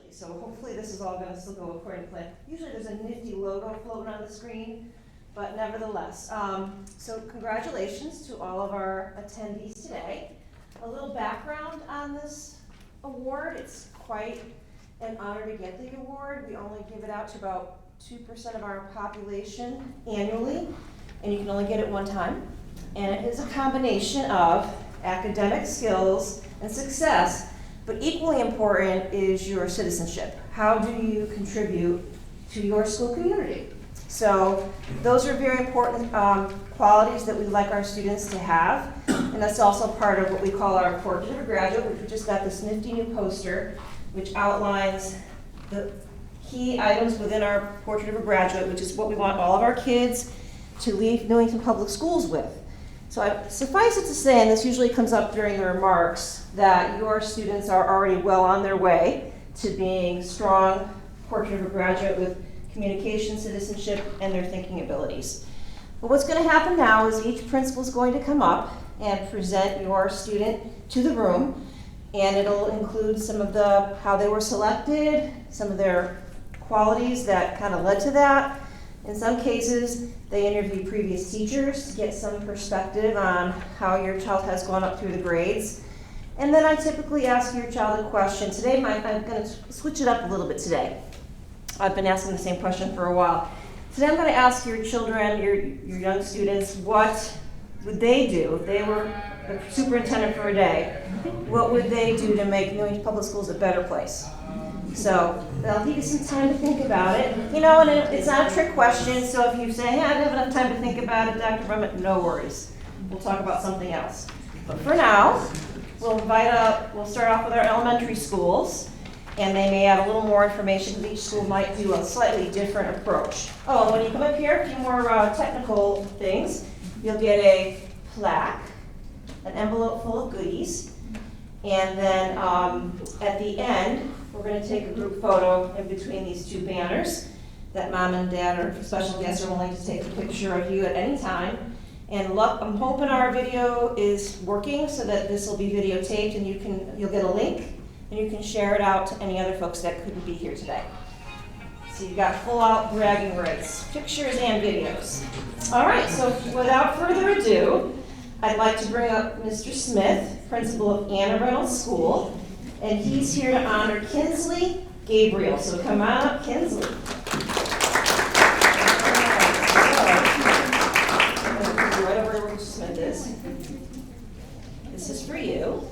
virtually. So hopefully this is all gonna still go according to plan. Usually there's a nifty logo floating on the screen, but nevertheless. So congratulations to all of our attendees today. A little background on this award. It's quite an honor to get the award. We only give it out to about 2% of our population annually, and you can only get it one time. And it is a combination of academic skills and success, but equally important is your citizenship. How do you contribute to your school community? So those are very important qualities that we like our students to have, and that's also part of what we call our Portrait of a Graduate, which we just got this nifty new poster, which outlines the key items within our Portrait of a Graduate, which is what we want all of our kids to leave Newington Public Schools with. So suffice it to say, and this usually comes up during the remarks, that your students are already well on their way to being strong Portrait of a Graduate with communication, citizenship, and their thinking abilities. But what's going to happen now is each principal is going to come up and present your student to the room, and it'll include some of the how they were selected, some of their qualities that kind of led to that. In some cases, they interview previous teachers to get some perspective on how your child has gone up through the grades. And then I typically ask your child a question. Today, I'm going to switch it up a little bit today. I've been asking the same question for a while. Today I'm going to ask your children, your young students, what would they do if they were the superintendent for a day? What would they do to make Newington Public Schools a better place? So that'll give you some time to think about it. You know, and it's not a trick question, so if you say, hey, I don't have enough time to think about it, Dr. Brummett, no worries. We'll talk about something else. But for now, we'll start off with our elementary schools, and they may have a little more information because each school might do a slightly different approach. Oh, and when you come up here, a few more technical things. You'll get a plaque, an envelope full of goodies, and then at the end, we're going to take a group photo in between these two banners that mom and dad or special guests are willing to take a picture of you at any time. And look, I'm hoping our video is working so that this will be videotaped and you'll get a link and you can share it out to any other folks that couldn't be here today. So you've got full out bragging rights, pictures and videos. All right, so without further ado, I'd like to bring up Mr. Smith, principal of Anna Reynolds School, and he's here to honor Kinsley Gabriel. So come on up, Kinsley. Right over where Mr. Smith is. This is for you.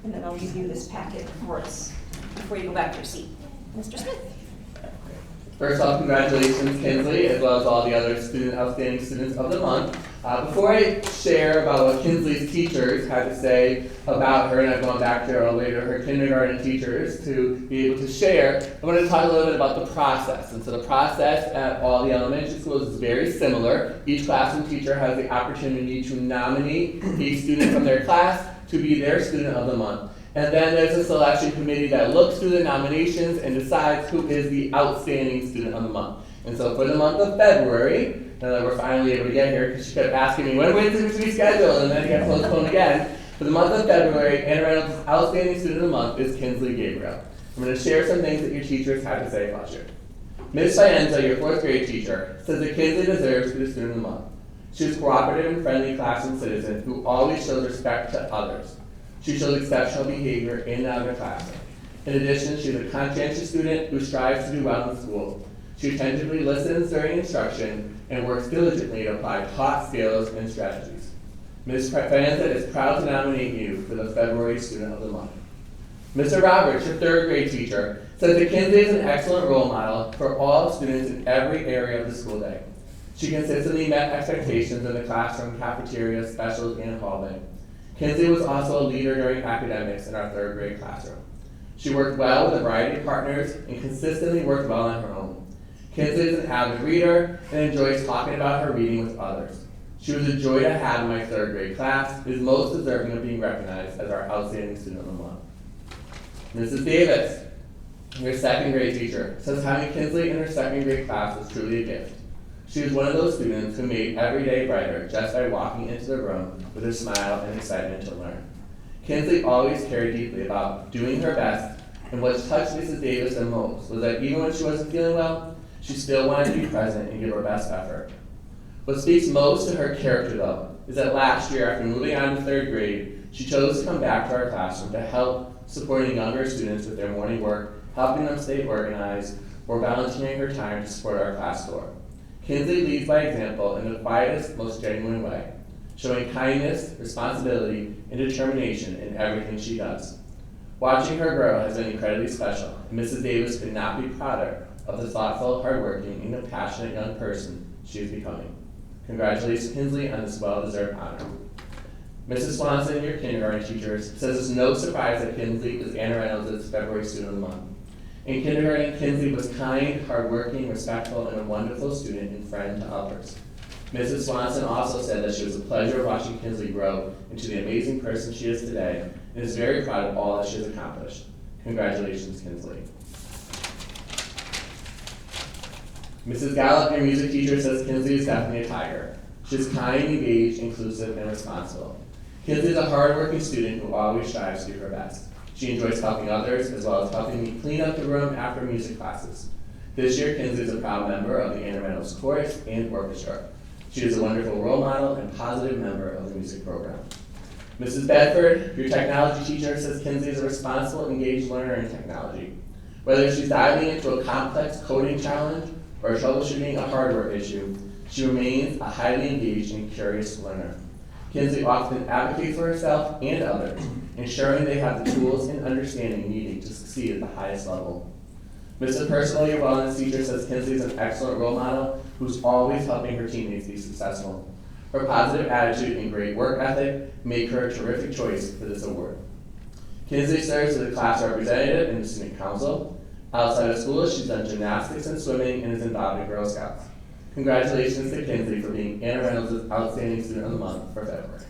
And then I'll give you this packet before you go back to your seat. Mr. Smith. First off, congratulations, Kinsley, as well as all the other outstanding students of the month. Before I share about what Kinsley's teachers had to say about her, and I've gone back to her later, her kindergarten teachers, to be able to share, I want to talk a little bit about the process. And so the process at all the elementary schools is very similar. Each classroom teacher has the opportunity to nominate a student from their class to be their student of the month. And then there's a selection committee that looks through the nominations and decides who is the outstanding student of the month. And so for the month of February, now that we're finally able to get here, because she kept asking me, when is it to be scheduled? And then it got postponed again. For the month of February, Anna Reynolds' outstanding student of the month is Kinsley Gabriel. I'm going to share some things that your teachers had to say about you. Ms. Fienza, your 4th grade teacher, says that Kinsley deserves to be the student of the month. She is a cooperative and friendly classroom citizen who always shows respect to others. She shows exceptional behavior in and out of the classroom. In addition, she is a conscientious student who strives to do well in school. She attentively listens during instruction and works diligently to apply taught skills and strategies. Ms. Fienza is proud to nominate you for the February Student of the Month. Mr. Roberts, your 3rd grade teacher, says that Kinsley is an excellent role model for all students in every area of the school day. She consistently met expectations in the classroom, cafeteria, specials, and hallway. Kinsley was also a leader during academics in our 3rd grade classroom. She worked well with a variety of partners and consistently worked well on her own. Kinsley is an avid reader and enjoys talking about her reading with others. She was a joy to have in my 3rd grade class and is most deserving of being recognized as our outstanding student of the month. Mrs. Davis, your 2nd grade teacher, says having Kinsley in her 2nd grade class was truly a gift. She was one of those students who made every day brighter just by walking into the room with a smile and excitement to learn. Kinsley always cared deeply about doing her best And what touched Mrs. Davis the most was that even when she wasn't feeling well, she still wanted to be present and give her best effort. What speaks most to her character, though, is that last year, after moving on to 3rd grade, she chose to come back to our classroom to help supporting younger students with their morning work, helping them stay organized, or volunteering her time to support our class store. Kinsley leads by example in the quietest, most genuine way, showing kindness, responsibility, and determination in everything she does. Watching her grow has been incredibly special, and Mrs. Davis could not be prouder of the thoughtful, hardworking, and compassionate young person she is becoming. Congratulations, Kinsley, on this well-deserved honor. Mrs. Swanson, your kindergarten teacher, says it's no surprise that Kinsley is Anna Reynolds' February Student of the Month. In kindergarten, Kinsley was kind, hardworking, respectful, and a wonderful student and friend to others. Mrs. Swanson also said that she was a pleasure watching Kinsley grow into the amazing person she is today, and is very proud of all that she has accomplished. Congratulations, Kinsley. Mrs. Gallup, your music teacher, says Kinsley is definitely a tiger. She is kind, engaged, inclusive, and responsible. Kinsley is a hardworking student who always strives to do her best. She enjoys helping others, as well as helping me clean up the room after music classes. This year, Kinsley is a proud member of the Anna Reynolds Chorus and Orchestra. She is a wonderful role model and positive member of the music program. Mrs. Bedford, your technology teacher, says Kinsley is a responsible, engaged learner in technology. Whether she's diving into a complex coding challenge or troubleshooting a hardware issue, she remains a highly engaged and curious learner. Kinsley often advocates for herself and others, ensuring they have the tools and understanding needed to succeed at the highest level. Mrs. Percival, your wellness teacher, says Kinsley is an excellent role model who's always helping her teammates be successful. Her positive attitude and great work ethic make her a terrific choice for this award. Kinsley serves as a class representative in the student council. Outside of school, she's done gymnastics and swimming and is involved in Girl Scouts. Congratulations to Kinsley for being Anna Reynolds' Outstanding Student of the Month for February.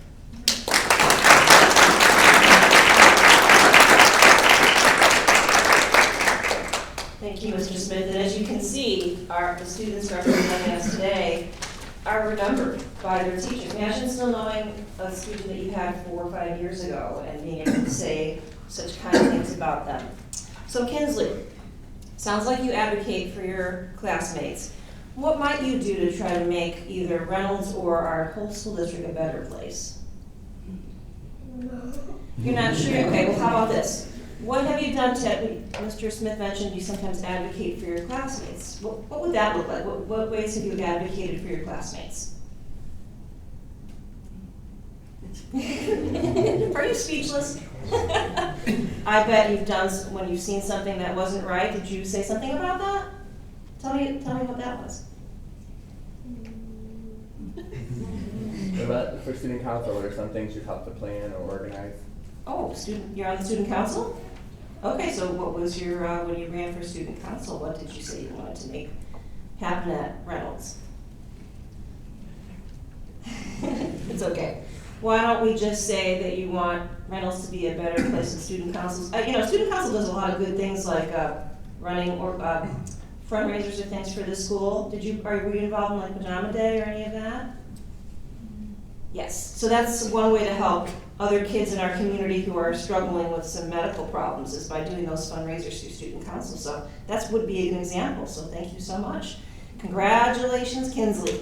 Thank you, Mr. Smith. And as you can see, the students representing us today are remembered by their teachers. Imagine still knowing a student that you had 4 or 5 years ago and being able to say such kind things about them. So Kinsley, sounds like you advocate for your classmates. What might you do to try to make either Reynolds or our whole school district a better place? You're not sure? Okay, well, how about this? What have you done to, Mr. Smith mentioned you sometimes advocate for your classmates. What would that look like? What ways have you advocated for your classmates? Are you speechless? I bet you've done, when you've seen something that wasn't right, did you say something about that? Tell me what that was. What about for student council? What are some things you've helped to plan or organize? Oh, you're on the student council? Okay, so what was your, when you ran for student council, what did you say you wanted to make happen at Reynolds? It's okay. Why don't we just say that you want Reynolds to be a better place in student councils? Student council does a lot of good things like running or fundraisers or things for the school. Were you involved in like pajama day or any of that? Yes, so that's one way to help other kids in our community who are struggling with some medical problems is by doing those fundraisers through student council. So that would be an example, so thank you so much. Congratulations, Kinsley.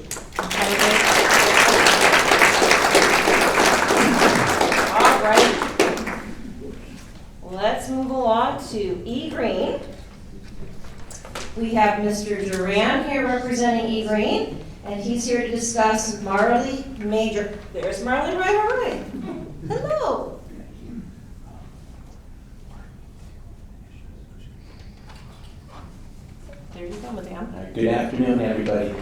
All right, let's move along to E. Green. We have Mr. Duran here representing E. Green, and he's here to discuss Marley Major. There's Marley right away. Hello. There you go, madam. Good afternoon, everybody.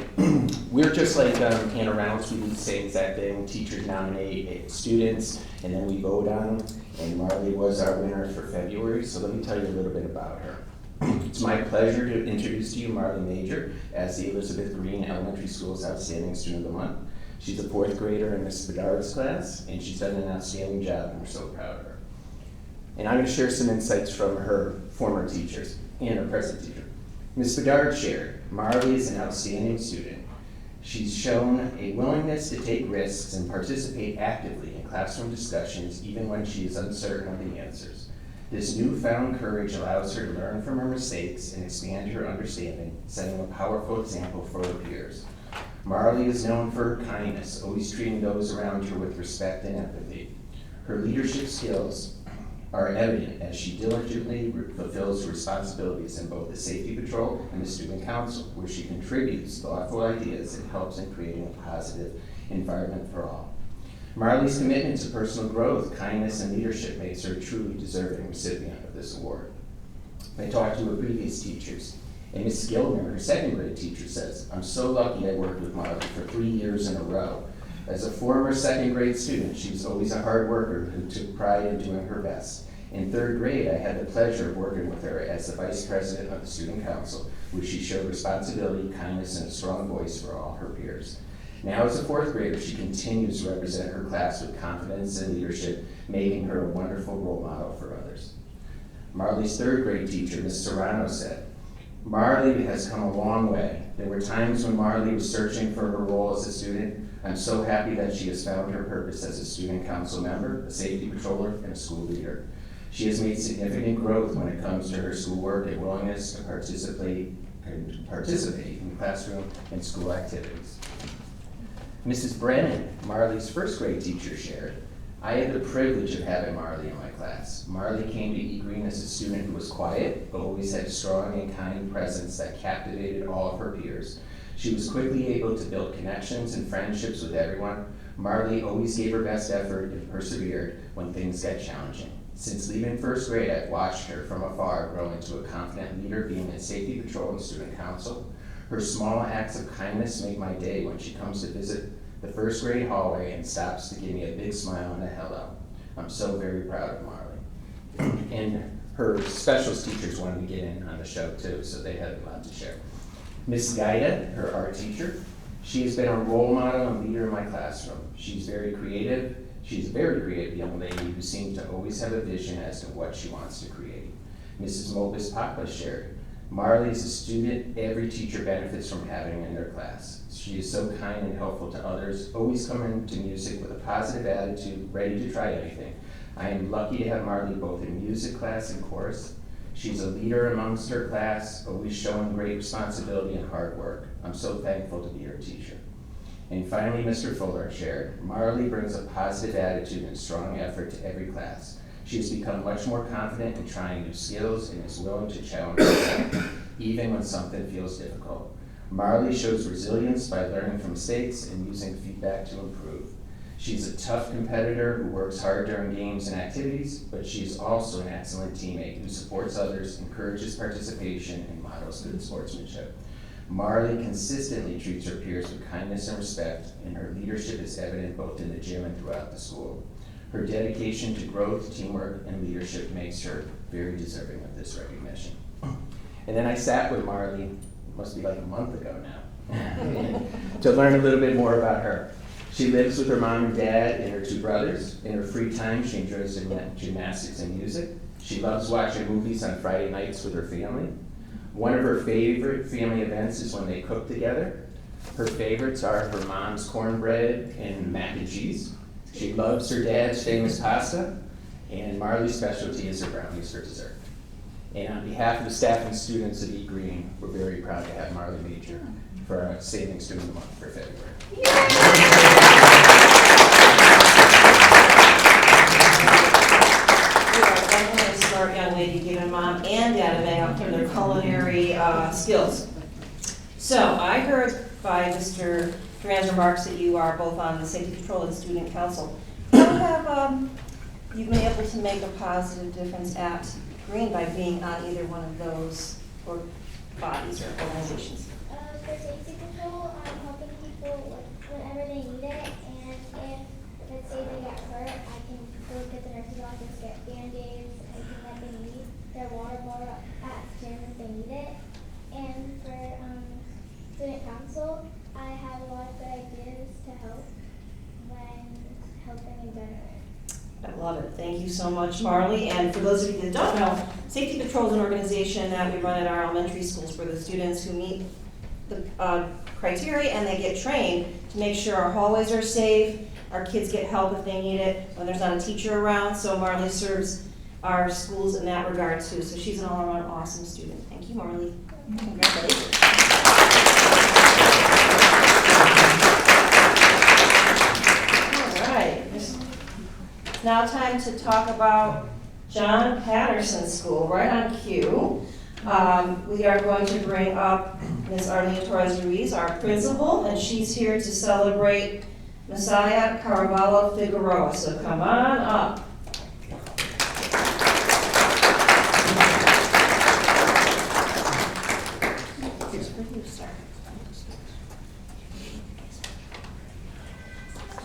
We're just like Anna Reynolds. We do the same exact thing. Teachers nominate students, and then we vote on them. And Marley was our winner for February, so let me tell you a little bit about her. It's my pleasure to introduce to you Marley Major as the Elizabeth Green Elementary School's Outstanding Student of the Month. She's a 4th grader in Miss Bedard's class, and she's done an outstanding job, and we're so proud of her. And I'm going to share some insights from her former teachers and her present teacher. Ms. Bedard shared, Marley is an outstanding student. She's shown a willingness to take risks and participate actively in classroom discussions even when she is uncertain of the answers. This newfound courage allows her to learn from her mistakes and expand her understanding, setting a powerful example for her peers. Marley is known for her kindness, always treating those around her with respect and empathy. Her leadership skills are evident as she diligently fulfills responsibilities in both the Safety Patrol and the Student Council, where she contributes thoughtful ideas and helps in creating a positive environment for all. Marley's commitment to personal growth, kindness, and leadership makes her a truly deserving recipient of this award. I talked to her previous teachers, and Ms. Gilmer, her second grade teacher, says, "I'm so lucky I worked with Marley for 3 years in a row. As a former second grade student, she was always a hard worker who took pride in doing her best. In third grade, I had the pleasure of working with her as the vice president of the Student Council, where she showed responsibility, kindness, and a strong voice for all her peers. Now as a fourth grader, she continues to represent her class with confidence and leadership, making her a wonderful role model for others." Marley's third grade teacher, Ms. Serrano, said, "Marley has come a long way. There were times when Marley was searching for her role as a student. I'm so happy that she has found her purpose as a student council member, a safety patroller, and a school leader. She has made significant growth when it comes to her schoolwork and willingness to participate in classroom and school activities." Mrs. Brennan, Marley's first grade teacher, shared, "I had the privilege of having Marley in my class. Marley came to E Green as a student who was quiet, but always had a strong and kind presence that captivated all of her peers. She was quickly able to build connections and friendships with everyone. Marley always gave her best effort and persevered when things got challenging. Since leaving first grade, I've watched her from afar grow into a confident leader, being in Safety Patrol and Student Council. Her small acts of kindness make my day when she comes to visit the first grade hallway and stops to give me a big smile and a hello. I'm so very proud of Marley." And her specials teachers wanted to get in on the show too, so they had a lot to share. Ms. Gaida, her art teacher, she has been a role model and leader in my classroom. She's a very creative young lady who seems to always have a vision as to what she wants to create. Mrs. Mobus Papa shared, "Marley is a student every teacher benefits from having in their class. She is so kind and helpful to others, always coming to music with a positive attitude, ready to try anything. I am lucky to have Marley both in music class and chorus. She's a leader amongst her class, always showing great responsibility and hard work. I'm so thankful to be her teacher." And finally, Mr. Fuller shared, "Marley brings a positive attitude and strong effort to every class. She has become much more confident in trying new skills and is willing to challenge herself, even when something feels difficult. Marley shows resilience by learning from mistakes and using feedback to improve. She's a tough competitor who works hard during games and activities, but she is also an excellent teammate who supports others, encourages participation, and models good sportsmanship. Marley consistently treats her peers with kindness and respect, and her leadership is evident both in the gym and throughout the school. Her dedication to growth, teamwork, and leadership makes her very deserving of this recognition." And then I sat with Marley, must be like a month ago now, to learn a little bit more about her. She lives with her mom and dad and her 2 brothers. In her free time, she enjoys gymnastics and music. She loves watching movies on Friday nights with her family. One of her favorite family events is when they cook together. Her favorites are her mom's cornbread and mac and cheese. She loves her dad's famous pasta, and Marley's specialty is her brownies for dessert. And on behalf of the staff and students at E Green, we're very proud to have Marley Major for our Saving Student of the Month for February. We are definitely a smart young lady, giving mom and dad a bang up for their culinary skills. So I heard by Mr. Duran's remarks that you are both on the Safety Patrol and Student Council. How have you been able to make a positive difference at Green by being on either one of those or bodies or organizations? For Safety Patrol, I'm helping people whenever they need it, and if, let's say they got hurt, I can go to the nurse's office, get Band-Aids, anything that they need, their water bottle at the gym if they need it. And for Student Council, I have a lot of good ideas to help when helping in general. I love it. Thank you so much, Marley. And for those of you that don't know, Safety Patrol is an organization that we run at our elementary schools for the students who meet the criteria, and they get trained to make sure our hallways are safe, our kids get help if they need it, when there's not a teacher around. So Marley serves our schools in that regard too. So she's an all-around awesome student. Thank you, Marley. Congratulations. All right. It's now time to talk about John Patterson School, right on cue. We are going to bring up Ms. Arlene Torres-Ruiz, our principal, and she's here to celebrate Messiah Caraballo Figueroa. So come on up.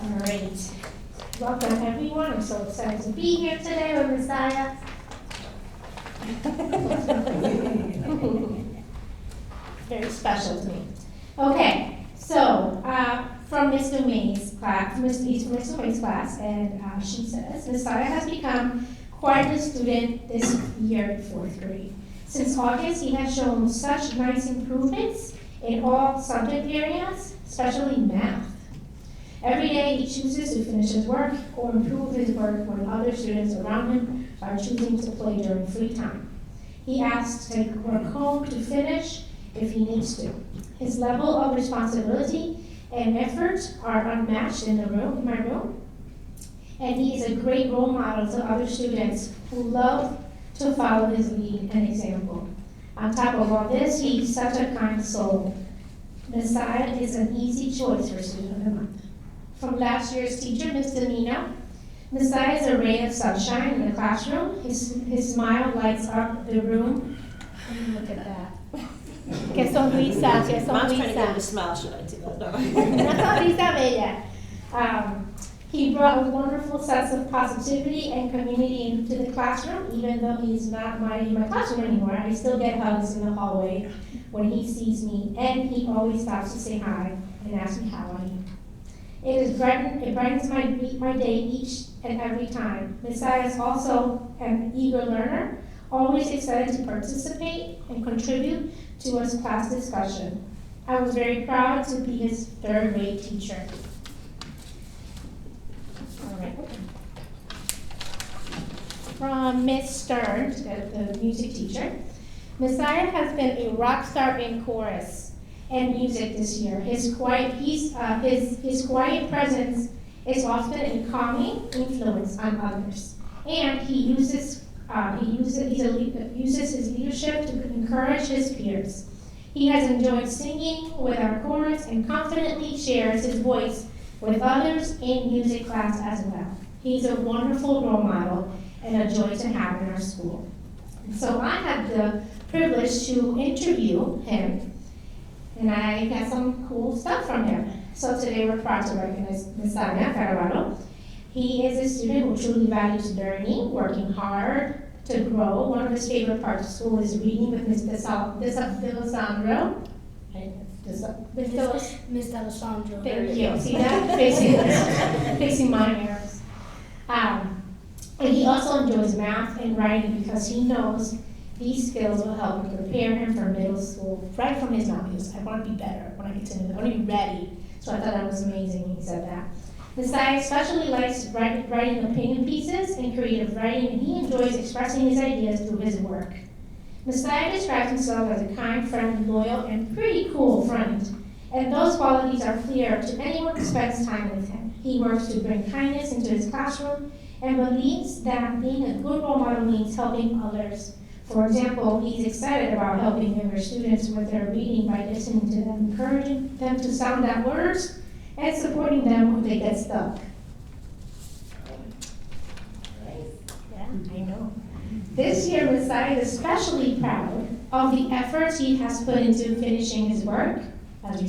All right. Welcome, everyone. I'm so excited to be here today with Messiah. Very special to me. Okay, so from Mr. May's class, Mr. May's class, and she says, Messiah has become quite a student this year in 4th grade. Since August, he has shown such nice improvements in all subject areas, especially math. Every day he chooses to finish his work or improve his work when other students around him are choosing to play during free time. He asks to take work home to finish if he needs to. His level of responsibility and effort are unmatched in my room. And he is a great role model to other students who love to follow his lead and example. On top of all this, he's such a kind soul. Messiah is an easy choice for Student of the Month. From last year's teacher, Mr. Nino, Messiah is a ray of sunshine in the classroom. His smile lights up the room. Look at that. Que sonrisa, que Mom's trying to get him to sonrisa. smile, should I do that? No. Una sonrisa bella. He brought a wonderful sense of positivity and community into the classroom. Even though he's not in my classroom anymore, I still get hugs in the hallway when he sees me, and he always stops to say hi and ask me how I am. It brightens my day each and every time. Messiah is also an eager learner, always excited to participate and contribute to his class discussion. I was very proud to be his 3rd grade teacher. All right. From Miss Stern, the music teacher, Messiah has been a rock star in chorus and music this year. His quiet presence is often a calming influence on others, and he uses his leadership to encourage his peers. He has enjoyed singing with our chorus and confidently shares his voice with others in music class as well. He's a wonderful role model and a joy to have in our school. So I had the privilege to interview him, and I got some cool stuff from him. So today we're proud to recognize Messiah Caraballo. He is a student who truly values learning, working hard to grow. One of his favorite parts of school is reading with Ms. D'Alessandro. Miss D'Alessandro. Thank you. See that? Facing my arrows. And he also enjoys math and writing because he knows these skills will help him prepare him for middle school. Right from his mouth, he goes, I want to be better when I get to middle. I want to be ready. So I thought that was amazing when he said that. Messiah especially likes writing opinion pieces and creative writing, and he enjoys expressing his ideas through his work. Messiah describes himself as a kind, friendly, loyal, and pretty cool friend. And those qualities are clear to anyone who spends time with him. He works to bring kindness into his classroom and believes that being a good role model means helping others. For example, he's excited about helping younger students with their reading by listening to them, encouraging them to sound out words, and supporting them when they get stuck. Yeah, I know. This year, Messiah is especially proud of the efforts he has put into finishing his work, as we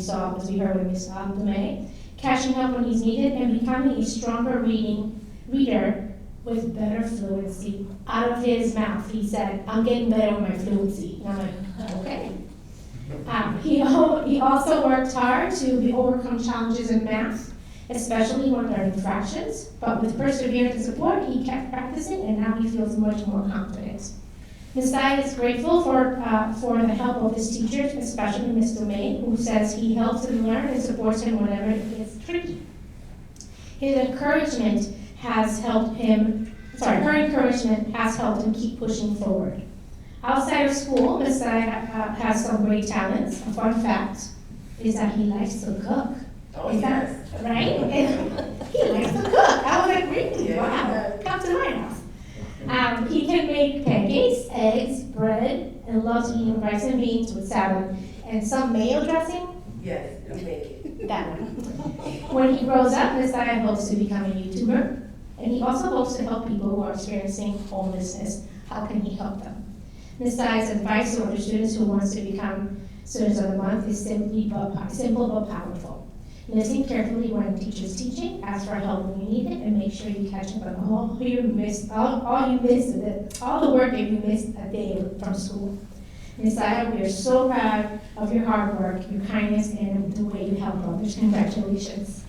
heard with Ms. May, catching up when he's needed, and becoming a stronger reader with better fluency. Out of his mouth, he said, I'm getting better with my fluency. And I'm like, okay. He also worked hard to overcome challenges in math, especially when learning fractions. But with perseverance and support, he kept practicing, and now he feels much more confident. Messiah is grateful for the help of his teachers, especially Mr. May, who says he helps him learn and supports him whenever it gets tricky. His encouragement has helped him her encouragement has helped him keep pushing forward. Outside of school, Mr. has some great talents. A fun fact is that he likes to cook. Is that right? He likes to cook. I was like, really? Wow, come to my house. He can make pancakes, eggs, bread, and loves eating rice and beans with salad. And some mayo dressing? Yes, you make it. That one. When he grows up, Messiah hopes to become a YouTuber. And he also hopes to help people who are experiencing homelessness. How can he help them? Messiah's advice to other students who wants to become Students of the Month is simple but powerful. Listen carefully when the teacher's teaching, ask for help when you need it, and make sure you catch up on all the work that you missed a day from school. Messiah, we are so proud of your hard work, your kindness, and the way you help others. Congratulations.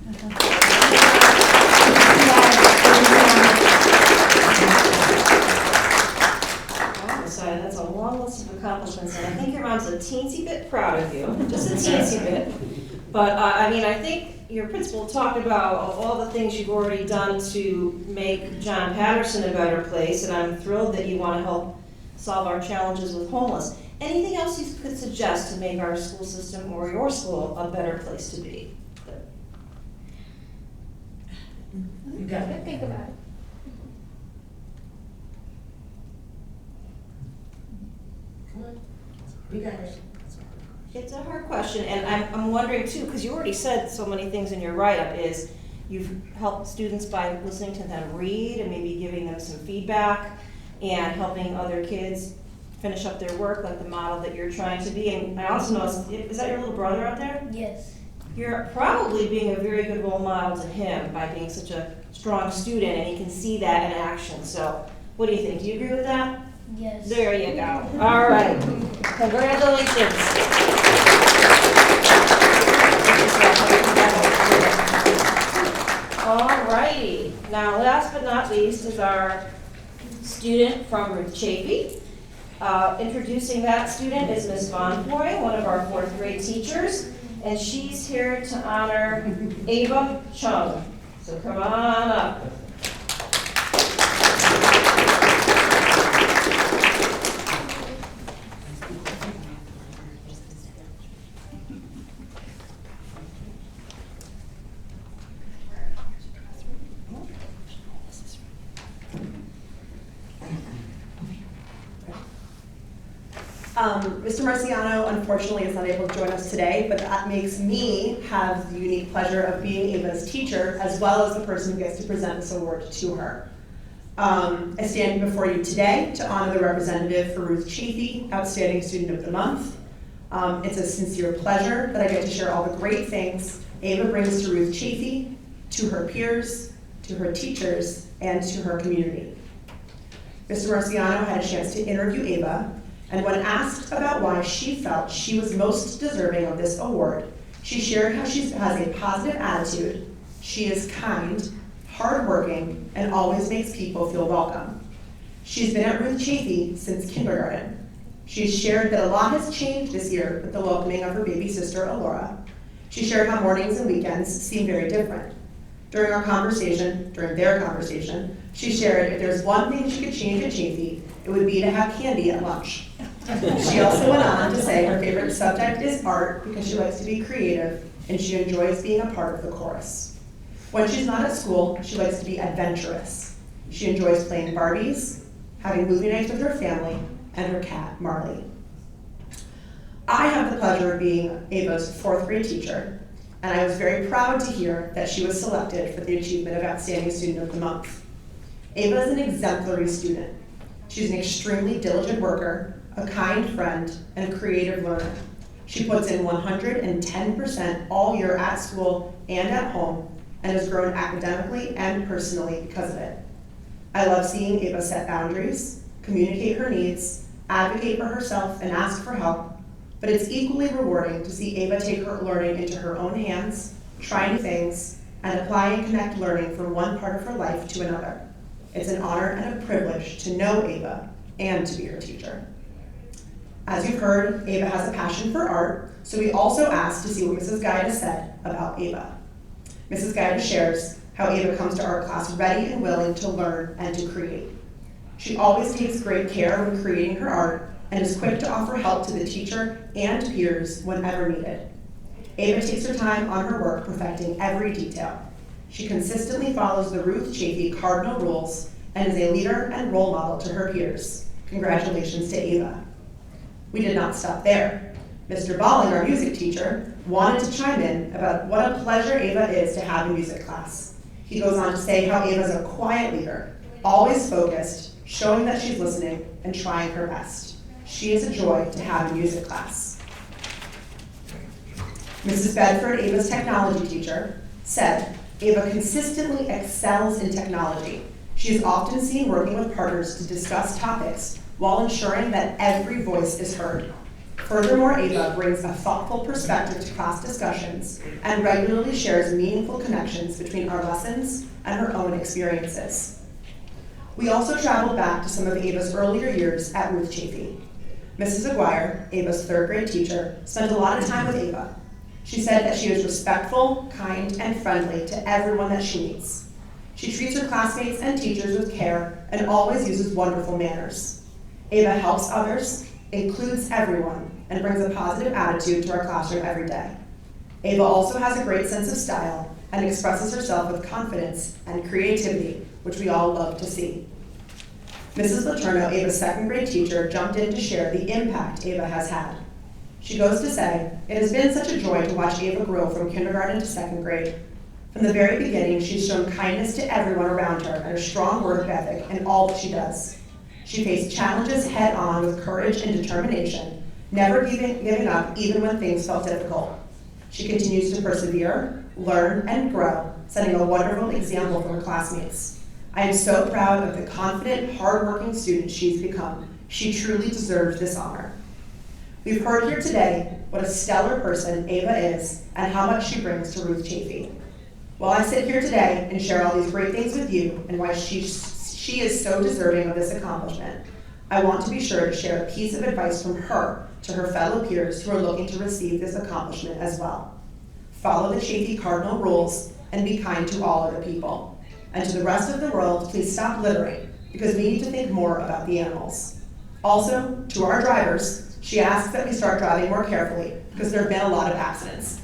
Wow, Messiah, that's a long list of accomplishments, and I think your mom's a teensy bit proud of you, just a teensy bit. But I think your principal talked about all the things you've already done to make John Patterson a better place, and I'm thrilled that you want to help solve our challenges with homeless. Anything else you could suggest to make our school system or your school a better place to be? You got it. Think about it. Come on. You got it. It's a hard question, and I'm wondering too, because you already said so many things in your write-up, is you've helped students by listening to them read and maybe giving them some feedback and helping other kids finish up their work, like the model that you're trying to be. And I also know, is that your little brother out there? Yes. You're probably being a very good role model to him by being such a strong student, and he can see that in action. So what do you think? Do you agree with that? Yes. There you go. All right. Congratulations. All righty. Now, last but not least is our student from Ruth Chafee. Introducing that student is Ms. Von Foy, one of our 4th grade teachers, and she's here to honor Ava Chung. So come on up. Mr. Marciano, unfortunately, is not able to join us today, but that makes me have the unique pleasure of being Ava's teacher, as well as the person who gets to present this award to her. I stand before you today to honor the representative for Ruth Chafee, Outstanding Student of the Month. It's a sincere pleasure that I get to share all the great things Ava brings to Ruth Chafee, to her peers, to her teachers, and to her community. Mr. Marciano had a chance to interview Ava, and when asked about why she felt she was most deserving of this award, she shared how she has a positive attitude, she is kind, hardworking, and always makes people feel welcome. She's been at Ruth Chafee since kindergarten. She's shared that a lot has changed this year with the welcoming of her baby sister, Alora. She shared how mornings and weekends seem very different. During their conversation, she shared if there's one thing she could change at Chafee, it would be to have candy at lunch. She also went on to say her favorite subject is art because she likes to be creative and she enjoys being a part of the chorus. When she's not at school, she likes to be adventurous. She enjoys playing Barbies, having movie nights with her family, and her cat, Marley. I have the pleasure of being Ava's 4th grade teacher, and I was very proud to hear that she was selected for the Achievement of Outstanding Student of the Month. Ava is an exemplary student. She's an extremely diligent worker, a kind friend, and a creative learner. She puts in 110% all year at school and at home, and has grown academically and personally because of it. I love seeing Ava set boundaries, communicate her needs, advocate for herself, and ask for help, but it's equally rewarding to see Ava take her learning into her own hands, try new things, and apply and connect learning from one part of her life to another. It's an honor and a privilege to know Ava and to be her teacher. As you've heard, Ava has a passion for art, so we also asked to see what Mrs. Guida said about Ava. Mrs. Guida shares, how Ava comes to art class ready and willing to learn and to create. She always takes great care when creating her art and is quick to offer help to the teacher and peers whenever needed. Ava takes her time on her work, perfecting every detail. She consistently follows the Ruth Chafee cardinal rules and is a leader and role model to her peers. Congratulations to Ava. We did not stop there. Mr. Balling, our music teacher, wanted to chime in about what a pleasure Ava is to have in music class. He goes on to say how Ava is a quiet leader, always focused, showing that she's listening and trying her best. She is a joy to have in music class. Mrs. Bedford, Ava's technology teacher, said, Ava consistently excels in technology. She is often seen working with partners to discuss topics while ensuring that every voice is heard. Furthermore, Ava brings a thoughtful perspective to class discussions and regularly shares meaningful connections between our lessons and her own experiences. We also traveled back to some of Ava's earlier years at Ruth Chafee. Mrs. Aguirre, Ava's third grade teacher, spent a lot of time with Ava. She said that she is respectful, kind, and friendly to everyone that she meets. She treats her classmates and teachers with care and always uses wonderful manners. Ava helps others, includes everyone, and brings a positive attitude to our classroom every day. Ava also has a great sense of style and expresses herself with confidence and creativity, which we all love to see. Mrs. Letourneau, Ava's second grade teacher, jumped in to share the impact Ava has had. She goes to say, it has been such a joy to watch Ava grow from kindergarten to second grade. From the very beginning, she's shown kindness to everyone around her and a strong work ethic in all that she does. She faced challenges head on with courage and determination, never giving up even when things felt difficult. She continues to persevere, learn, and grow, setting a wonderful example for her classmates. I am so proud of the confident, hardworking student she's become. She truly deserves this honor. We've heard here today what a stellar person Ava is and how much she brings to Ruth Chafee. While I sit here today and share all these great things with you and why she is so deserving of this accomplishment, I want to be sure to share a piece of advice from her to her fellow peers who are looking to receive this accomplishment as well. Follow the Chafee cardinal rules and be kind to all other people. And to the rest of the world, please stop littering because we need to think more about the animals. Also, to our drivers, she asks that we start driving more carefully because there have been a lot of accidents.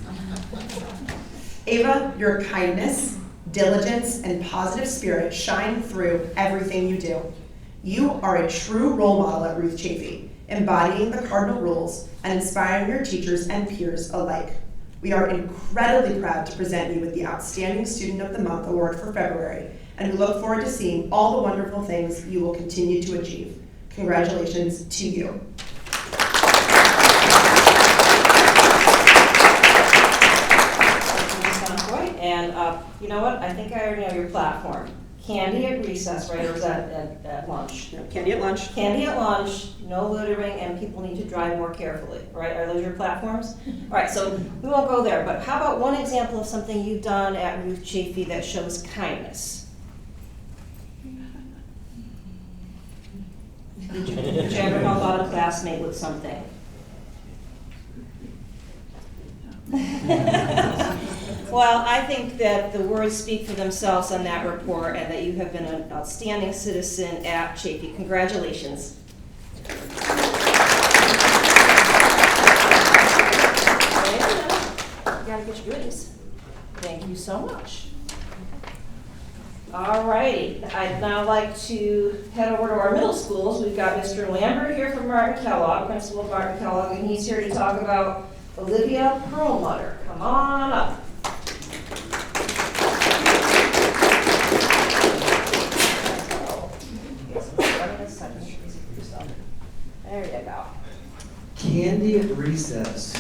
Ava, your kindness, diligence, and positive spirit shine through everything you do. You are a true role model at Ruth Chafee, embodying the cardinal rules and inspiring your teachers and peers alike. We are incredibly proud to present you with the Outstanding Student of the Month Award for February, and we look forward to seeing all the wonderful things you will continue to achieve. Congratulations to you. And you know what? I think I already know your platform. Candy at recess, right? Or is that at lunch? No, candy at lunch. Candy at lunch, no littering, and people need to drive more carefully, right? Are those your platforms? All right, so we won't go there, but how about one example of something you've done at Ruth Chafee that shows kindness? Did you ever help out a classmate with something? Well, I think that the words speak for themselves on that report and that you have been an outstanding citizen at Chafee. Congratulations. You gotta get your goodies. Thank you so much. All righty, I'd now like to head over to our middle schools. We've got Mr. Lambert here from Martin Kellogg, principal of Martin Kellogg, and he's here to talk about Olivia Perlmutter. Come on up. There you go. Candy at recess.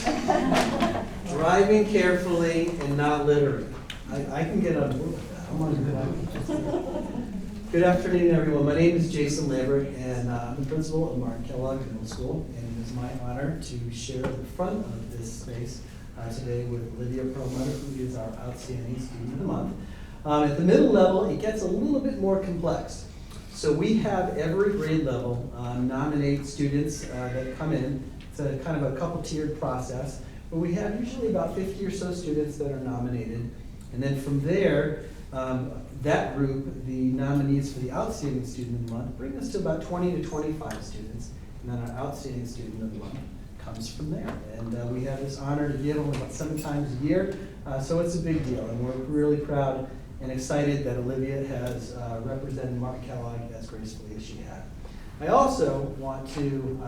Driving carefully and not littering. I can get on board with that. I'm on good. Good afternoon, everyone. My name is Jason Lambert, and I'm the principal of Martin Kellogg Middle School, and it is my honor to share the front of this space today with Olivia Perlmutter, who is our Outstanding Student of the Month. At the middle level, it gets a little bit more complex. So we have every grade level nominate students that come in. It's a kind of a couple tiered process, but we have usually about 50 or so students that are nominated. And then from there, That group, the nominees for the Outstanding Student of the Month, bring us to about 20 to 25 students. And then our Outstanding Student of the Month comes from there. And we have this honor to give only about 7 times a year, so it's a big deal. And we're really proud and excited that Olivia has represented Martin Kellogg as gracefully as she has. I also want to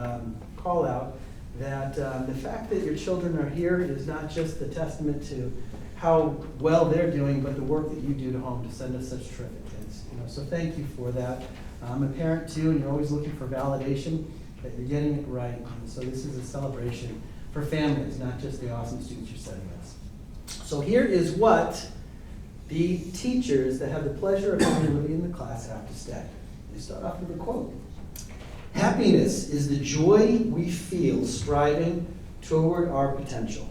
call out that the fact that your children are here is not just a testament to how well they're doing, but the work that you do to home to send us such terrific kids. So thank you for that. I'm a parent too, and you're always looking for validation that you're getting it right. And so this is a celebration for families, not just the awesome students you're setting us. So here is what the teachers that have the pleasure of having Olivia in the class have to say. They start off with a quote. Happiness is the joy we feel striving toward our potential.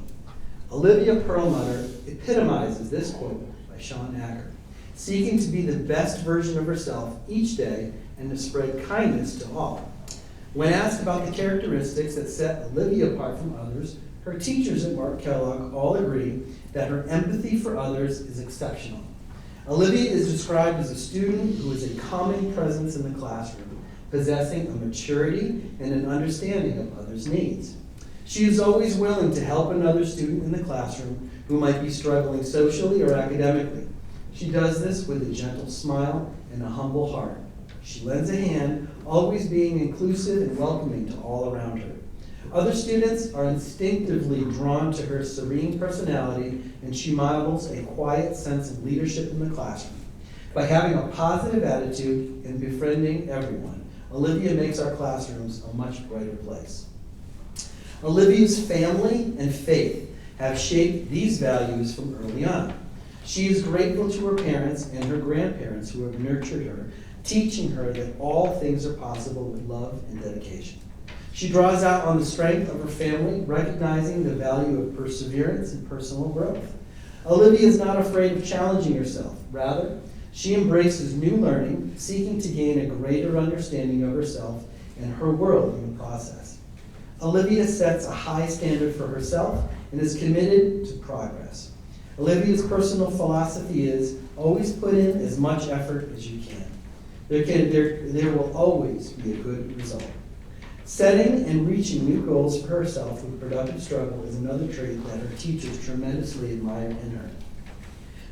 Olivia Perlmutter epitomizes this quote by Sean Acker, seeking to be the best version of herself each day and to spread kindness to all. When asked about the characteristics that set Olivia apart from others, her teachers at Martin Kellogg all agree that her empathy for others is exceptional. Olivia is described as a student who is a calming presence in the classroom, possessing a maturity and an understanding of others' needs. She is always willing to help another student in the classroom who might be struggling socially or academically. She does this with a gentle smile and a humble heart. She lends a hand, always being inclusive and welcoming to all around her. Other students are instinctively drawn to her serene personality, and she models a quiet sense of leadership in the classroom. By having a positive attitude and befriending everyone, Olivia makes our classrooms a much brighter place. Olivia's family and faith have shaped these values from early on. She is grateful to her parents and her grandparents who have nurtured her, teaching her that all things are possible with love and dedication. She draws out on the strength of her family, recognizing the value of perseverance and personal growth. Olivia is not afraid of challenging herself. Rather, she embraces new learning, seeking to gain a greater understanding of herself and her world in the process. Olivia sets a high standard for herself and is committed to progress. Olivia's personal philosophy is always put in as much effort as you can. There will always be a good result. Setting and reaching new goals for herself with productive struggle is another trait that her teachers tremendously admire in her.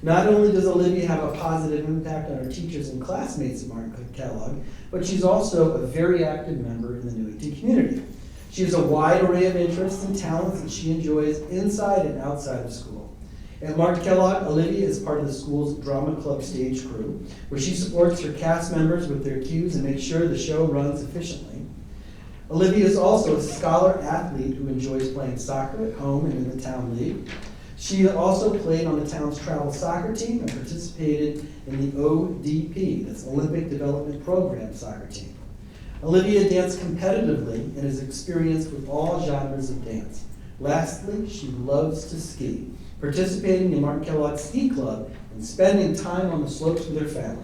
Not only does Olivia have a positive impact on her teachers and classmates at Martin Kellogg, but she's also a very active member in the Newington community. She has a wide array of interests and talents that she enjoys inside and outside of school. At Martin Kellogg, Olivia is part of the school's drama club stage crew, where she supports her cast members with their cues and makes sure the show runs efficiently. Olivia is also a scholar athlete who enjoys playing soccer at home and in the town league. She also played on the town's travel soccer team and participated in the ODP, that's Olympic Development Program soccer team. Olivia danced competitively and is experienced with all genres of dance. Lastly, she loves to ski, participating in Martin Kellogg Ski Club and spending time on the slopes with her family.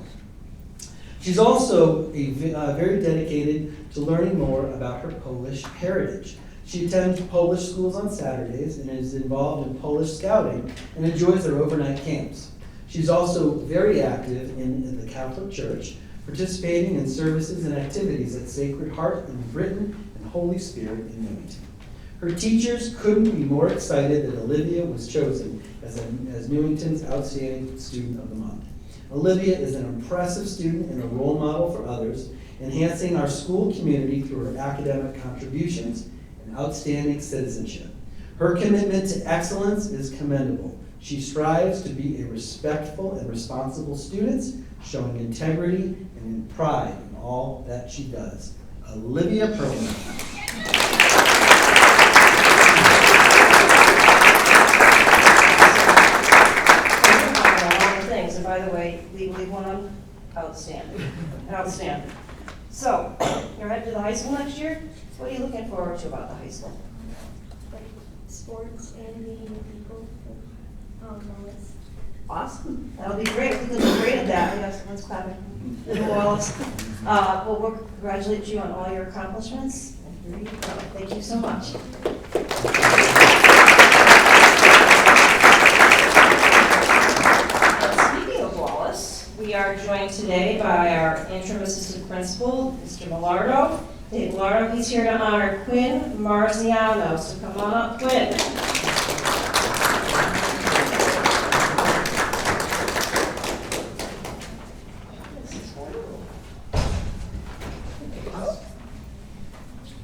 She's also very dedicated to learning more about her Polish heritage. She attends Polish schools on Saturdays and is involved in Polish scouting and enjoys their overnight camps. She's also very active in the Catholic Church, participating in services and activities at Sacred Heart in Britain and Holy Spirit in Newington. Her teachers couldn't be more excited that Olivia was chosen as Newington's Outstanding Student of the Month. Olivia is an impressive student and a role model for others, enhancing our school community through her academic contributions and outstanding citizenship. Her commitment to excellence is commendable. She strives to be a respectful and responsible student, showing integrity and pride in all that she does. Olivia Perlmutter. And by the way, legally one, outstanding, outstanding. So, you're headed to the high school next year? What are you looking forward to about the high school? Like sports and meeting new people. Wallace. Awesome, that'll be great, we could be great at that, yes, let's clap it. Little Wallace. Well, we'll congratulate you on all your accomplishments, and here you go, thank you so much. Speaking of Wallace, joined today by our interim assistant principal, Mr. Millardo. Dave Millardo, he's here to honor Quinn Marziano, so come on up, Quinn.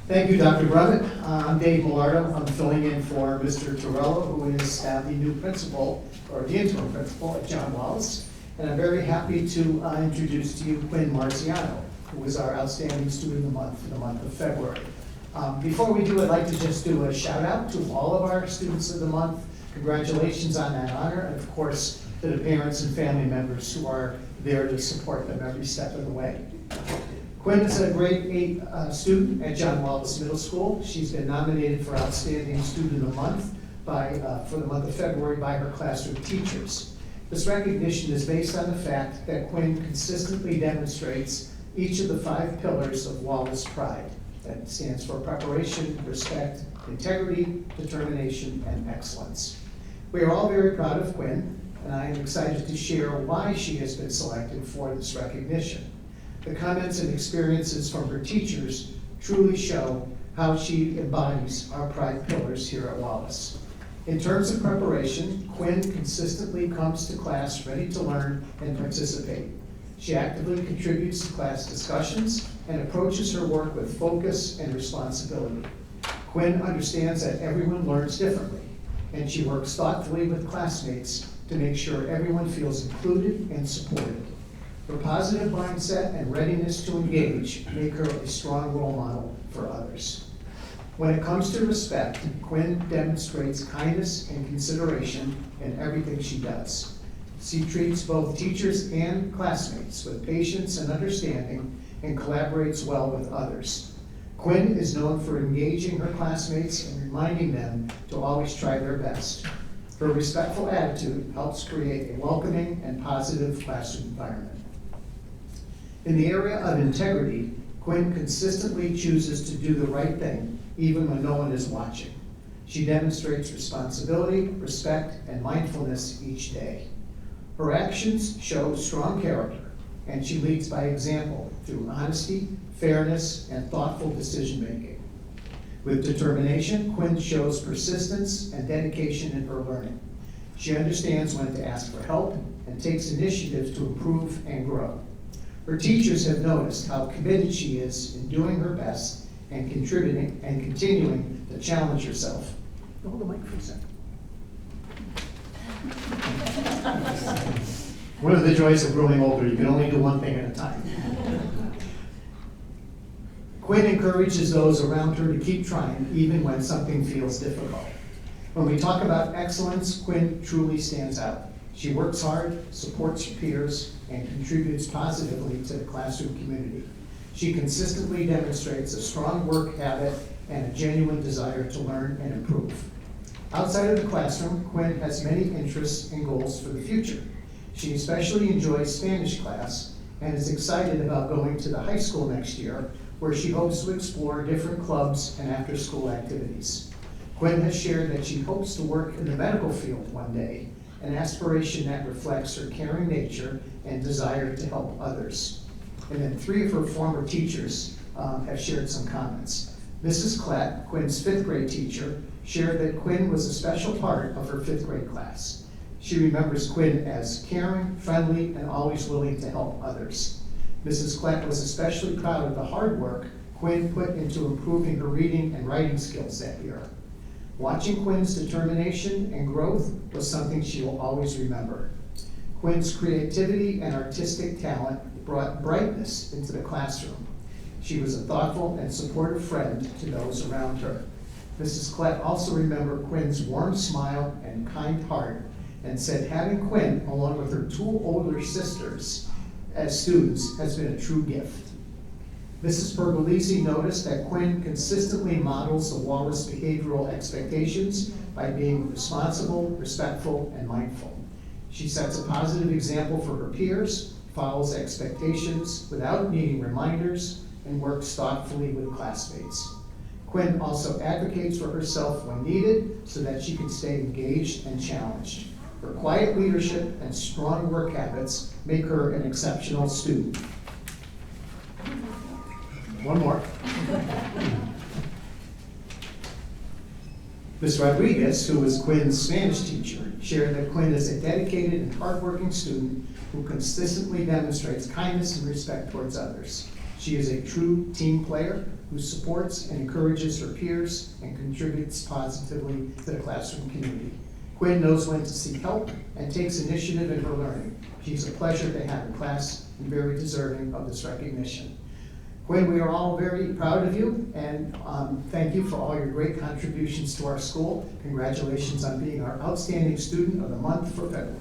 Thank you, Dr. Brevitt. I'm Dave Millardo. I'm filling in for Mr. Torello, who is the new principal, or the interim principal at John Wallace. And I'm very happy to introduce to you Quinn Marziano, who is our outstanding student of the month for the month of February. Before we do, I'd like to just do a shout out to all of our students of the month. Congratulations on that honor, and of course, to the parents and family members who are there to support them every step of the way. Quinn is a grade 8 student at John Wallace Middle School. She's been nominated for Outstanding Student of the Month for the month of February by her classroom teachers. This recognition is based on the fact that Quinn consistently demonstrates each of the 5 pillars of Wallace Pride. That stands for preparation, respect, integrity, determination, and excellence. We are all very proud of Quinn, and I am excited to share why she has been selected for this recognition. The comments and experiences from her teachers truly show how she embodies our pride pillars here at Wallace. In terms of preparation, Quinn consistently comes to class ready to learn and participate. She actively contributes to class discussions and approaches her work with focus and responsibility. Quinn understands that everyone learns differently, and she works thoughtfully with classmates to make sure everyone feels included and supported. Her positive mindset and readiness to engage make her a strong role model for others. When it comes to respect, Quinn demonstrates kindness and consideration in everything she does. She treats both teachers and classmates with patience and understanding and collaborates well with others. Quinn is known for engaging her classmates and reminding them to always try their best. Her respectful attitude helps create a welcoming and positive classroom environment. In the area of integrity, Quinn consistently chooses to do the right thing, even when no one is watching. She demonstrates responsibility, respect, and mindfulness each day. Her actions show strong character, and she leads by example through honesty, fairness, and thoughtful decision-making. With determination, Quinn shows persistence and dedication in her learning. She understands when to ask for help and takes initiative to improve and grow. Her teachers have noticed how committed she is in doing her best and contributing and continuing to challenge herself. Hold the mic for a second. One of the joys of growing older, you can only do one thing at a time. Quinn encourages those around her to keep trying, even when something feels difficult. When we talk about excellence, Quinn truly stands out. She works hard, supports her peers, and contributes positively to the classroom community. She consistently demonstrates a strong work habit and a genuine desire to learn and improve. Outside of the classroom, Quinn has many interests and goals for the future. She especially enjoys Spanish class and is excited about going to the high school next year, where she hopes to explore different clubs and after-school activities. Quinn has shared that she hopes to work in the medical field one day, an aspiration that reflects her caring nature and desire to help others. And then 3 of her former teachers have shared some comments. Mrs. Klett, Quinn's 5th grade teacher, shared that Quinn was a special part of her 5th grade class. She remembers Quinn as caring, friendly, and always willing to help others. Mrs. Klett was especially proud of the hard work Quinn put into improving her reading and writing skills that year. Watching Quinn's determination and growth was something she will always remember. Quinn's creativity and artistic talent brought brightness into the classroom. She was a thoughtful and supportive friend to those around her. Mrs. Klett also remembered Quinn's warm smile and kind heart and said having Quinn, along with her 2 older sisters as students, has been a true gift. Mrs. Pergolesi noticed that Quinn consistently models the Wallace behavioral expectations by being responsible, respectful, and mindful. She sets a positive example for her peers, follows expectations without needing reminders, and works thoughtfully with classmates. Quinn also advocates for herself when needed so that she can stay engaged and challenged. Her quiet leadership and strong work habits make her an exceptional student. One more. Ms. Rodriguez, who was Quinn's Spanish teacher, shared that Quinn is a dedicated and hardworking student who consistently demonstrates kindness and respect towards others. She is a true team player who supports and encourages her peers and contributes positively to the classroom community. Quinn knows when to seek help and takes initiative in her learning. She's a pleasure to have in class and very deserving of this recognition. Quinn, we are all very proud of you, and thank you for all your great contributions to our school. Congratulations on being our Outstanding Student of the Month for February.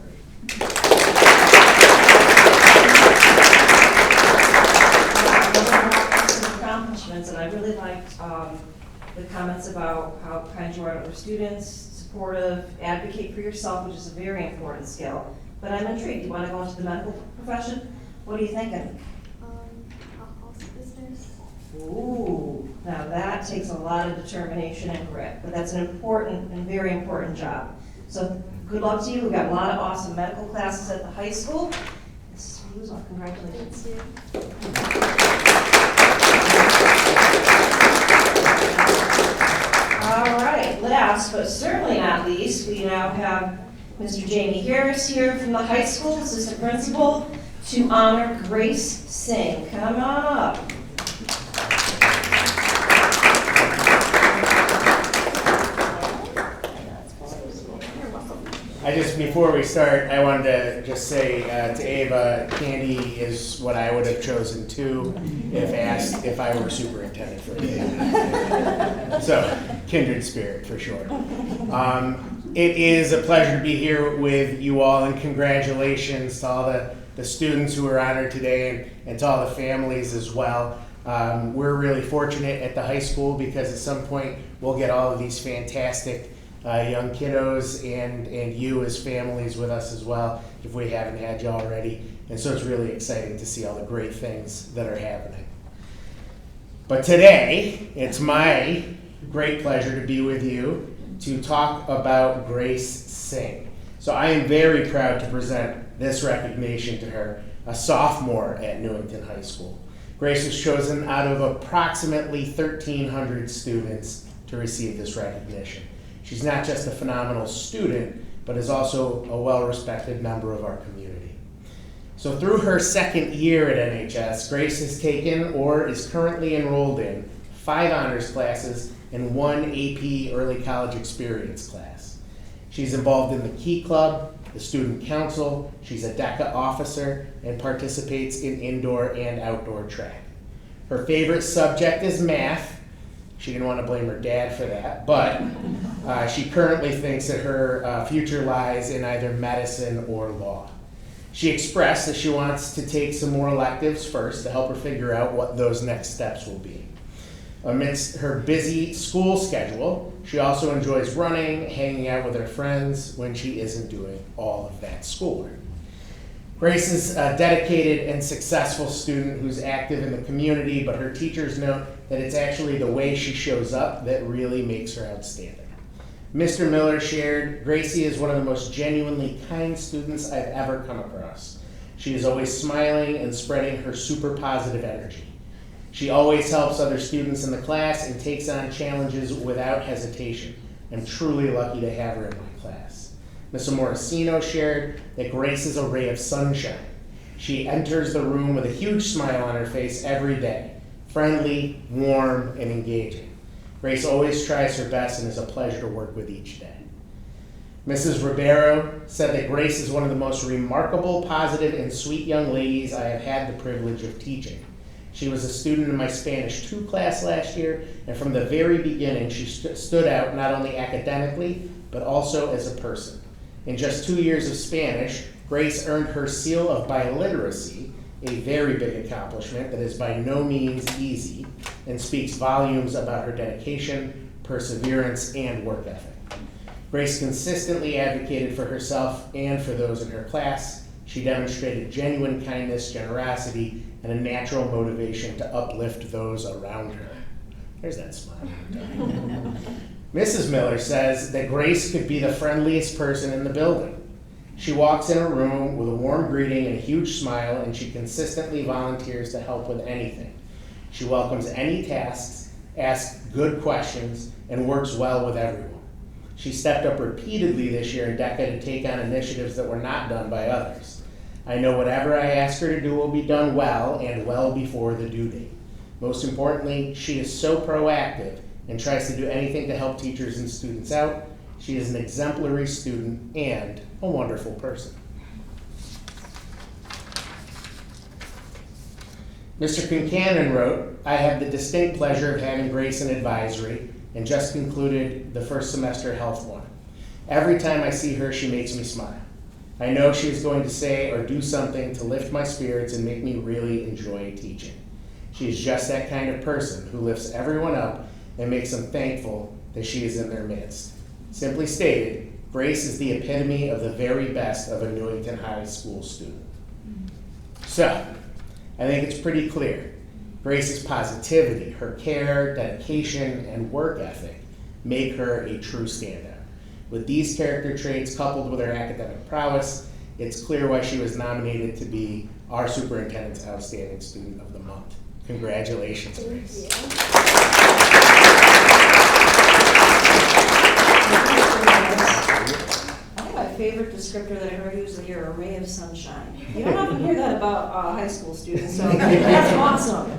Accomplishments, and I really liked the comments about how kind you are to other students, supportive, advocate for yourself, which is a very important skill. But I'm intrigued. You want to go into the medical profession? What are you thinking? Business. Ooh, now that takes a lot of determination and grit, but that's an important and very important job. So good luck to you. We've got a lot of awesome medical classes at the high school. This is congratulations. All right, last but certainly not least, we now have Mr. Jamie Harris here from the high school, assistant principal, to honor Grace Singh. Come on up. Before we start, I wanted to just say to Ava, Candy is what I would have chosen too if asked if I were superintendent for a day. So, kindred spirit for sure. It is a pleasure to be here with you all, and congratulations to all the students who are honored today, and to all the families as well. We're really fortunate at the high school because at some point we'll get all of these fantastic young kiddos and you as families with us as well, if we haven't had you already. And so it's really exciting to see all the great things that are happening. But today, it's my great pleasure to be with you to talk about Grace Singh. So I am very proud to present this recognition to her, a sophomore at Newington High School. Grace was chosen out of approximately 1,300 students to receive this recognition. She's not just a phenomenal student, but is also a well-respected member of our community. So through her second year at NHS, Grace has taken or is currently enrolled in 5 honors classes and 1 AP Early College Experience class. She's involved in the Key Club, the Student Council, she's a DECA officer, and participates in indoor and outdoor track. Her favorite subject is math. She didn't want to blame her dad for that, but she currently thinks that her future lies in either medicine or law. She expressed that she wants to take some more electives first to help her figure out what those next steps will be. Amidst her busy school schedule, she also enjoys running, hanging out with her friends when she isn't doing all of that schoolwork. Grace is a dedicated and successful student who's active in the community, but her teachers note that it's actually the way she shows up that really makes her outstanding. Mr. Miller shared, Gracie is one of the most genuinely kind students I've ever come across. She is always smiling and spreading her super positive energy. She always helps other students in the class and takes on challenges without hesitation. I'm truly lucky to have her in my class. Ms. Morosino shared that Grace is a ray of sunshine. She enters the room with a huge smile on her face every day, friendly, warm, and engaging. Grace always tries her best and is a pleasure to work with each day. Mrs. Ribeiro said that Grace is one of the most remarkable, positive, and sweet young ladies I have had the privilege of teaching. She was a student in my Spanish 2 class last year, and from the very beginning, she stood out not only academically, but also as a person. In just 2 years of Spanish, Grace earned her seal of biliteracy, a very big accomplishment that is by no means easy, and speaks volumes about her dedication, perseverance, and work ethic. Grace consistently advocated for herself and for those in her class. She demonstrated genuine kindness, generosity, and a natural motivation to uplift those around her. There's that smile. Mrs. Miller says that Grace could be the friendliest person in the building. She walks in a room with a warm greeting and a huge smile, and she consistently volunteers to help with anything. She welcomes any tasks, asks good questions, and works well with everyone. She stepped up repeatedly this year in DECA to take on initiatives that were not done by others. I know whatever I ask her to do will be done well and well before the due date. Most importantly, she is so proactive and tries to do anything to help teachers and students out. She is an exemplary student and a wonderful person. Mr. Concanon wrote, I have the distinct pleasure of having Grace in advisory and just concluded the first semester health one. Every time I see her, she makes me smile. I know she is going to say or do something to lift my spirits and make me really enjoy teaching. She is just that kind of person who lifts everyone up and makes them thankful that she is in their midst. Simply stated, Grace is the epitome of the very best of a Newington High School student. So, I think it's pretty clear. Grace's positivity, her care, dedication, and work ethic make her a true standout. With these character traits coupled with her academic prowess, it's clear why she was nominated to be our Superintendent's Outstanding Student of the Month. Congratulations, Grace. I think my favorite descriptor that I heard used was a ray of sunshine. You don't often hear that about high school students, so that's awesome.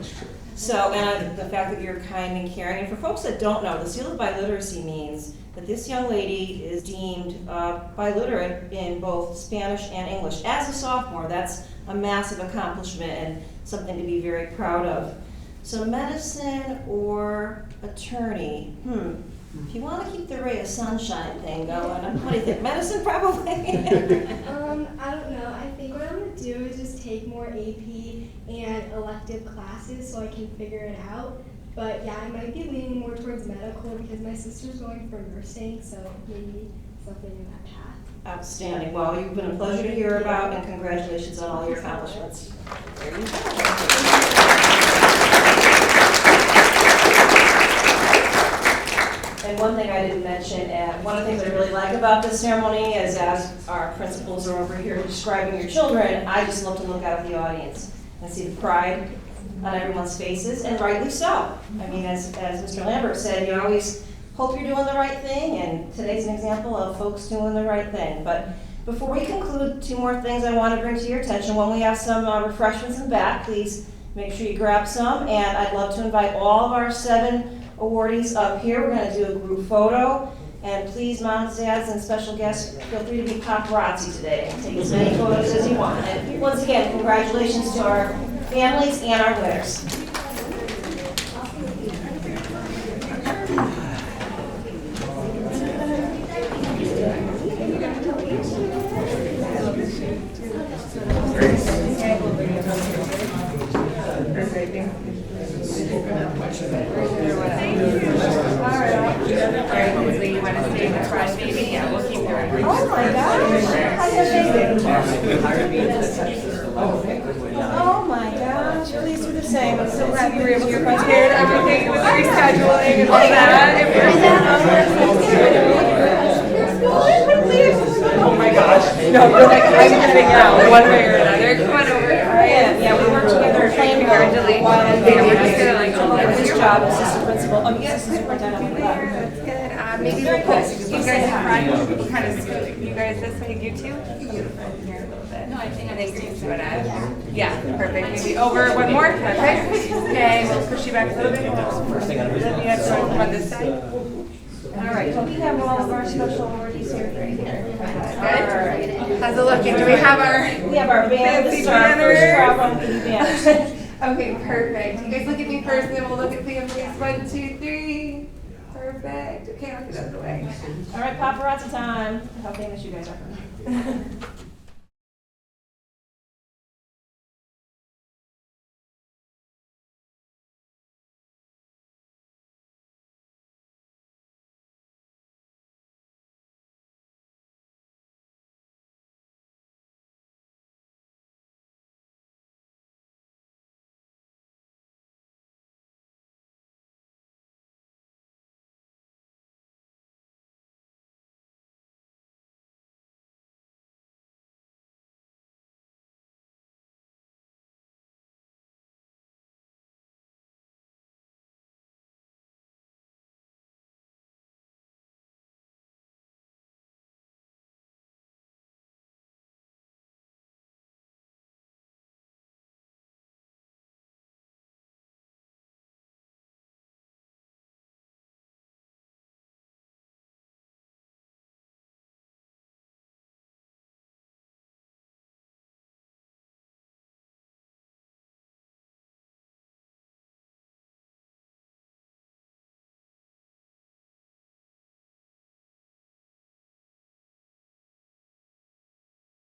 So, and the fact that you're kind and caring. And for folks that don't know, the seal of biliteracy means that this young lady is deemed biliterate in both Spanish and English. As a sophomore, that's a massive accomplishment and something to be very proud of. So medicine or attorney, if you want to keep the ray of sunshine thing going, what do you think? Medicine, probably? I don't know. I think what I'm going to do is just take more AP and elective classes so I can figure it out. But yeah, I might be leaning more towards medical because my sister's going for nursing, so maybe something in that path. Outstanding. Well, you've been a pleasure to hear about, and congratulations on all your accomplishments. There you go. And one thing I didn't mention, one of the things I really like about this ceremony is as our principals are over here describing your children, I just love to look out at the audience and see the pride on everyone's faces, and rightly so. I mean, as Mr. Lambert said, you always hope you're doing the right thing, and today's an example of folks doing the right thing. But before we conclude, two more things I want to bring to your attention. When we have some refreshments in the back, please make sure you grab some, and I'd love to invite all of our 7 awardees up here. We're going to do a group photo, and please, moms, dads, and special guests, feel free to be paparazzi today and take as many photos as you want. And once again, congratulations to our families and our winners. You want to stay in the front, maybe? Yeah, we'll keep the record. Oh my gosh, how's your baby? Oh my gosh, please do the same. I'm so glad you were able to get Did everything with rescheduling and all that. Oh my gosh. No, we're like, I'm giving out one way or another. Come on over. Yeah, we work together. Congratulations. Yeah, we're just gonna like, His job, assistant principal. Oh, yes, superintendent. that's good. Maybe we'll put you guys in front. We'll kind of scoot you guys this way, you two. Beautiful. Here a little bit. No, I think Grace would add. Yeah, perfect. Maybe over one more. Perfect. Okay, we'll push you back a little bit. Then you have to run this side. All right, so we have all of our special awardees here right here. Good. How's it looking? Do we have our? We have our band. This is our first crowd on the band. Okay, perfect. You guys look at me first, then we'll look at Liam, please. 1, 2, 3. Perfect. Okay, I'll get out of the way. All right, paparazzi time. How famous you guys are.